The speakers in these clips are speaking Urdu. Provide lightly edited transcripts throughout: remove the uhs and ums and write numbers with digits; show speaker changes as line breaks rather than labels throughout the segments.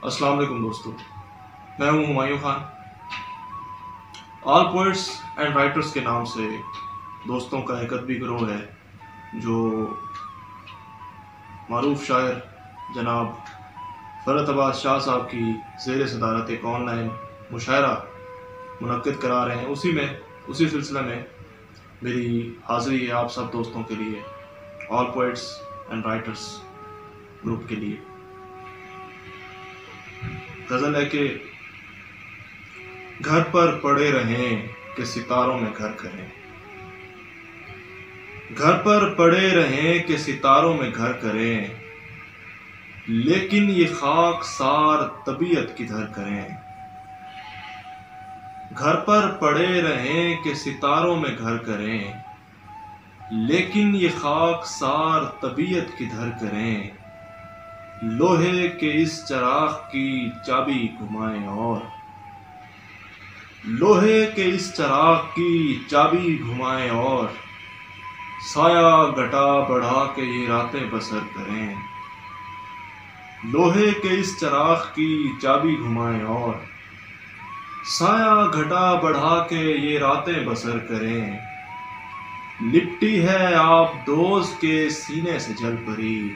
السلام علیکم دوستو، میں ہوں ہمایوں خان۔ آل پوئٹس اینڈ رائٹرز کے نام سے دوستوں کا ایک ادبی گروہ ہے جو معروف شاعر جناب فرحت عباس شاہ صاحب کی زیر صدارت ایک آن لائن مشاعرہ منعقد کرا رہے ہیں۔ اسی سلسلے میں میری حاضری ہے آپ سب دوستوں کے لیے، آل پوئٹس اینڈ رائٹرز گروپ کے لیے۔ غزل ہے کہ گھر پر پڑے رہیں کہ ستاروں میں گھر کریں، گھر پر پڑے رہیں کہ ستاروں میں گھر کریں، لیکن یہ خاک سار طبیعت کدھر کریں۔ گھر پر پڑے رہیں کہ ستاروں میں گھر کریں، لیکن یہ خاک سار طبیعت کدھر کریں۔ لوہے کے اس چراغ کی چابی گھمائیں اور لوہے کے اس چراغ کی چابی گھمائیں اور سایہ گھٹا بڑھا کے یہ راتیں بسر کریں۔ لوہے کے اس چراغ کی چابی گھمائیں اور سایہ گھٹا بڑھا کے یہ راتیں بسر کریں۔ لپٹی ہے آپ دوز کے سینے سے جل پری،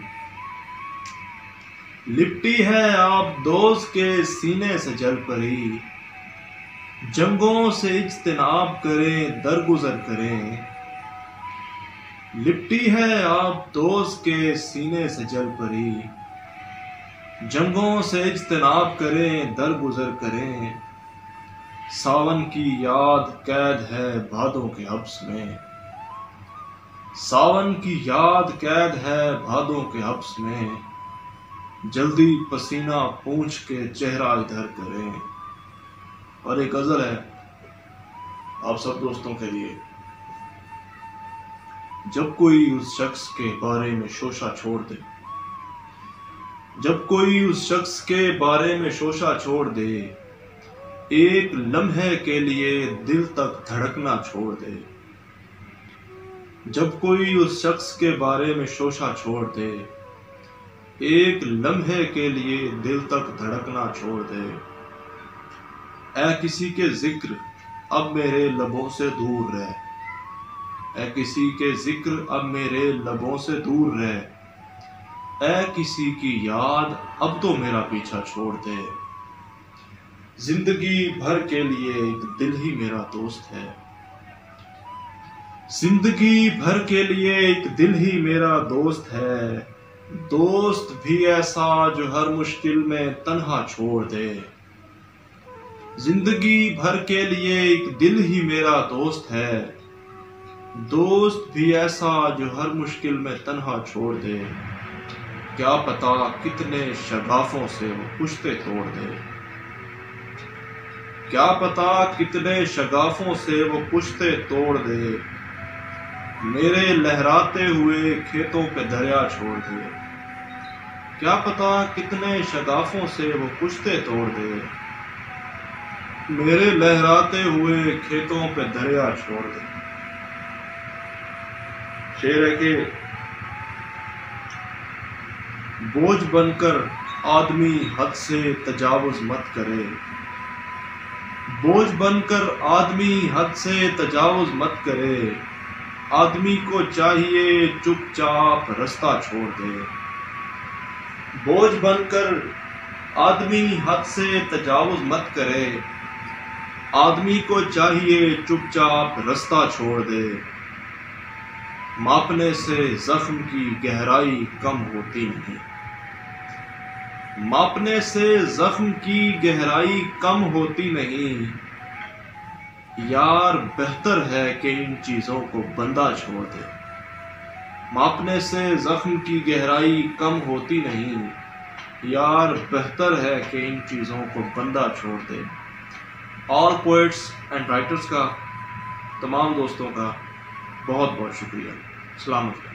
لپٹی ہے آپ دوز کے سینے سے جل پری۔ جنگوں سے اجتناب کریں درگزر کریں، لپٹی ہے آپ دوز کے سینے سے جل پری۔ جنگوں سے اجتناب کریں درگزر کریں۔ ساون کی یاد قید ہے بھادوں کے حبس میں، ساون کی یاد قید ہے بھادوں کے حبس میں۔ جلدی پسینہ پونچھ کے چہرہ ادھر کریں۔ اور ایک غزل ہے آپ سب دوستوں کے لیے۔ جب کوئی اس شخص کے بارے میں شوشہ چھوڑ دے، جب کوئی اس شخص کے بارے میں شوشہ چھوڑ دے، ایک لمحے کے لیے دل تک دھڑکنا چھوڑ دے۔ جب کوئی اس شخص کے بارے میں شوشہ چھوڑ دے، ایک لمحے کے لیے دل تک دھڑکنا چھوڑ دے۔ اے کسی کے ذکر اب میرے لبوں سے دور رہ، اے کسی کے ذکر اب میرے لبوں سے دور رہ۔ اے کسی کی یاد اب تو میرا پیچھا چھوڑ دے۔ زندگی بھر کے لیے ایک دل ہی میرا دوست ہے، زندگی بھر کے لیے ایک دل ہی میرا دوست ہے۔ دوست بھی ایسا جو ہر مشکل میں تنہا چھوڑ دے۔ زندگی بھر کے لیے ایک دل ہی میرا دوست ہے، دوست بھی ایسا جو ہر مشکل میں تنہا چھوڑ دے۔ کیا پتا کتنے شگافوں سے وہ پشتے توڑ دے، کیا پتا کتنے شگافوں سے وہ پشتے توڑ دے۔ میرے لہراتے ہوئے کھیتوں پہ دریا چھوڑ دے، کیا پتا کتنے شگافوں سے وہ پشتے توڑ دے۔ میرے لہراتے ہوئے کھیتوں پہ دریا چھوڑ دے۔ شعر ہے کہ بوجھ بن کر آدمی حد سے تجاوز مت کرے، بوجھ بن کر آدمی حد سے تجاوز مت کرے۔ آدمی کو چاہیے چپ چاپ رستہ چھوڑ دے، بوجھ بن کر آدمی حد سے تجاوز مت کرے۔ آدمی کو چاہیے چپ چاپ رستہ چھوڑ دے۔ ماپنے سے زخم کی گہرائی کم ہوتی نہیں، ماپنے سے زخم کی گہرائی کم ہوتی نہیں۔ یار بہتر ہے کہ ان چیزوں کو بندہ چھوڑ دے، ماپنے سے زخم کی گہرائی کم ہوتی نہیں۔ یار بہتر ہے کہ ان چیزوں کو بندہ چھوڑ دے۔ آل پوئٹس اینڈ رائٹرز کا، تمام دوستوں کا بہت بہت شکریہ۔ السلام علیکم۔